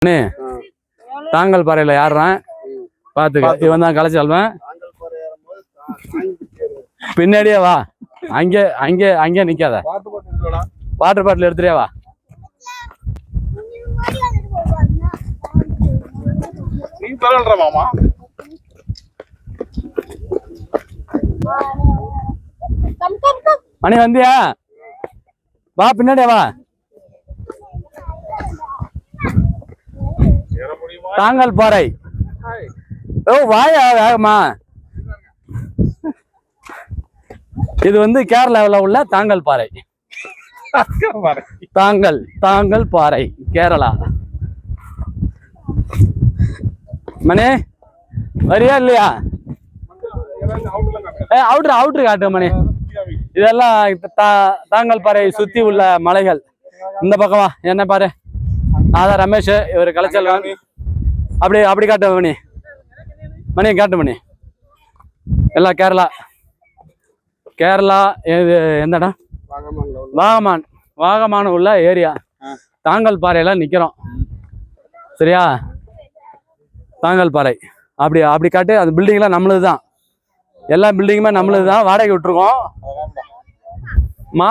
அண்ணே தாங்கல் பாறையில யாருறான் பாத்துக்க. இவன் தான் கலைச்செல்வன். பின்னாடியே வா. அங்கே அங்கே அங்கே நிக்காத. வாட்டர் பாட்டில் எடுத்துறியா வா. மாமா மணி வந்தியா? வா பின்னாடியே வா. தாங்கல் பாறை. ஓ வாயா வேகமா. இது வந்து கேரளாவில் உள்ள தாங்கல் பாறை. தாங்கல் பாறை கேரளா. மணி வரியா இல்லையா? அவுட்ரு காட்டு மணி. இதெல்லாம் தாங்கல் பாறை சுத்தி உள்ள மலைகள். இந்த பக்கமா என்ன பாரு. அதான் ரமேஷ், இவர் கலைச்செல்வன். அப்படி காட்டு மணி. மணி காட்டு மணி. எல்லாம் கேரளா. எந்த இடம்? வாகமான் உள்ள ஏரியா. தாங்கல் பாறையில நிக்கிறோம். சரியா? தாங்கல் பாறை அப்படி காட்டு. அந்த பில்டிங்லாம் நம்மளுது தான். எல்லா பில்டிங்குமே நம்மளுது தான். வாடகை விட்டுருக்கோம். மாசம்